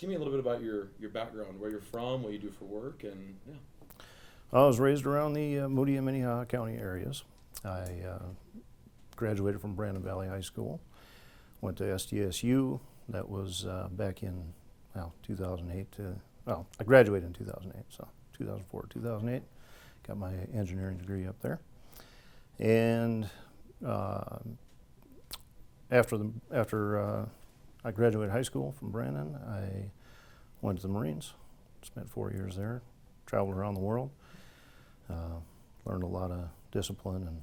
give me a little bit about your background, where you're from, what you do for work, and yeah. I was raised around the Moody and Minnehaha County areas. I graduated from Brandon Valley High School, went to SDSU. That was back in 2008 I graduated in 2008, so 2004, 2008. Got my engineering degree up there. And after I graduated high school from Brandon, I went to the Marines, spent 4 years there, traveled around the world, learned a lot of discipline and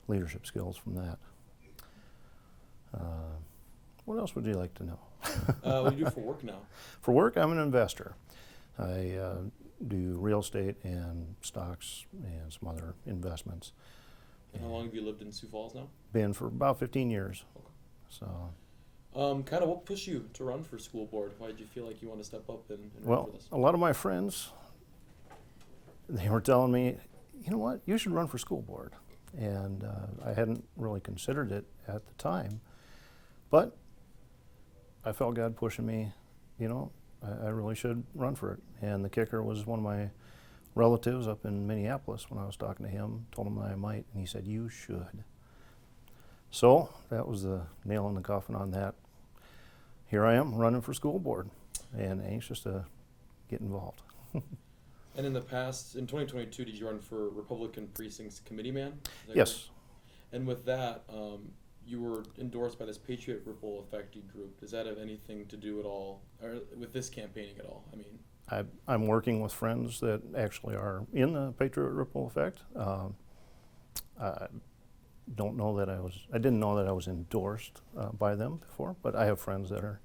leadership skills from that. What else would you like to know? What do you do for work now? For work, I'm an investor. I do real estate and stocks and some other investments. And how long have you lived in Sioux Falls now? Been for about 15 years. Okay. So, kind of what pushed you to run for school board? Why did you feel like you want to step up and run well, for this? a lot of my friends, they were telling me, you know what, you should run for school board. And I hadn't really considered it at the time, but I felt God pushing me, I really should run for it. And the kicker was one of my relatives up in Minneapolis. When I was talking to him, told him that I might, and he said, you should. So that was the nail in the coffin on that. Here I am running for school board and anxious to get involved. And in the past, in 2022, did you run for Republican Precincts Committee Man? Yes. Correct? And with that, you were endorsed by this Patriot Ripple Effect group. Does that have anything to do at all, or with this campaigning at all? I mean, I'm working with friends that actually are in the Patriot Ripple Effect. I didn't know that I was endorsed by them before, but I have friends that are,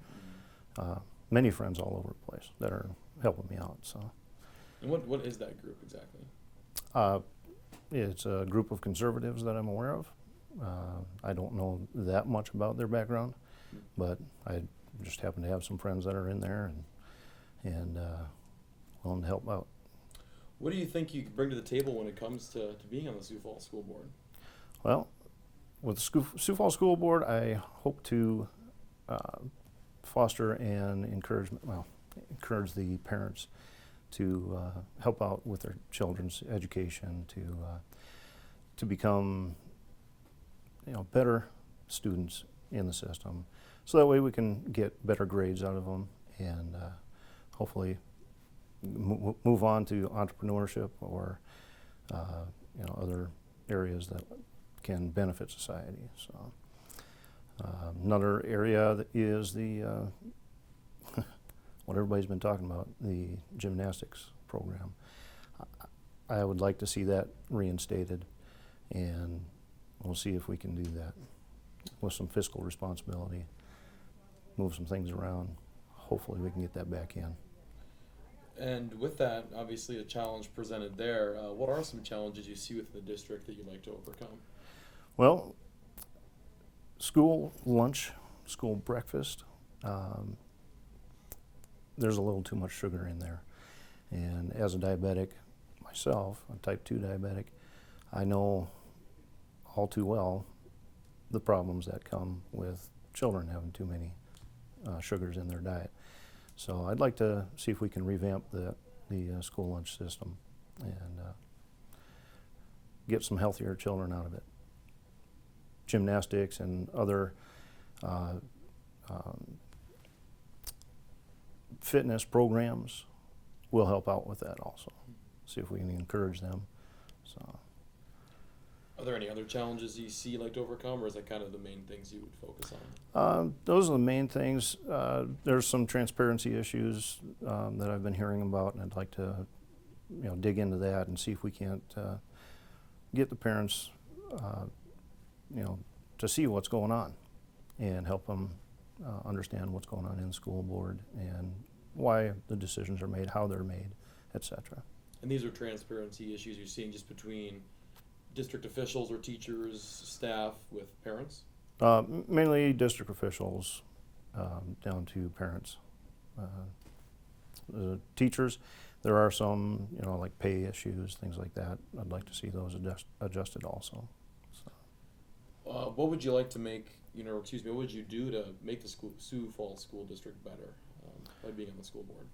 many friends all over the place that are helping me out. So. And what is that group exactly? It's a group of conservatives that I'm aware of. I don't know that much about their background, but I just happen to have some friends that are in there and willing to help out. What do you think you could bring to the table when it comes to being on the Sioux Falls School Board? Well, with the Sioux Falls School Board, I hope to foster and encourage the parents to help out with their children's education, to become better students in the system, so that way we can get better grades out of them and hopefully move on to entrepreneurship or other areas that can benefit society. So another area that is the what everybody's been talking about, the gymnastics program. I would like to see that reinstated, and we'll see if we can do that with some fiscal responsibility, move some things around. Hopefully we can get that back in. And with that, obviously a challenge presented there. What are some challenges you see within the district that you'd like to overcome? Well, school lunch, school breakfast, there's a little too much sugar in there. And as a diabetic myself, a type 2 diabetic, I know all too well the problems that come with children having too many sugars in their diet. So I'd like to see if we can revamp the school lunch system and get some healthier children out of it. Gymnastics and other fitness programs will help out with that also. See if we can encourage them. So. Are there any other challenges you see you'd like to overcome, or is that kind of the main things you would focus on? Those are the main things. There's some transparency issues that I've been hearing about, and I'd like to dig into that and see if we can't get the parents to see what's going on and help them understand what's going on in the school board and why the decisions are made, how they're made, etc. And these are transparency issues you're seeing just between district officials or teachers, staff, with parents? Mainly district officials down to parents. The teachers, there are some, like pay issues, things like that. I'd like to see those adjusted also. So. What would you like to make, what would you do to make the Sioux Falls School District better? by being on the school board?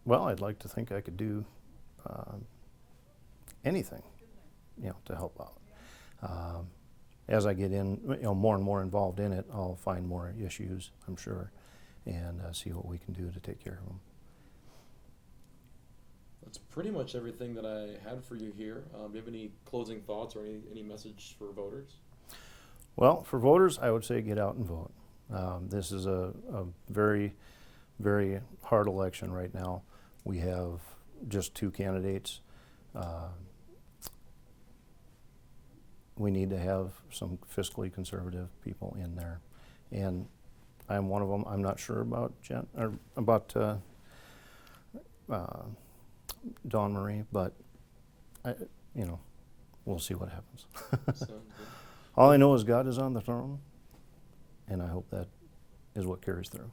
Well, I'd like to think I could do anything, to help out. As I get in, more and more involved in it, I'll find more issues, I'm sure, and see what we can do to take care of them. That's pretty much everything that I had for you here. Do you have any closing thoughts or any message for voters? Well, for voters, I would say get out and vote. This is a very, very hard election right now. We have just 2 candidates. We need to have some fiscally conservative people in there, and I'm one of them. I'm not sure about Dawn Marie, but we'll see what happens. Sounds good. All I know is God is on the throne, and I hope that is what carries through.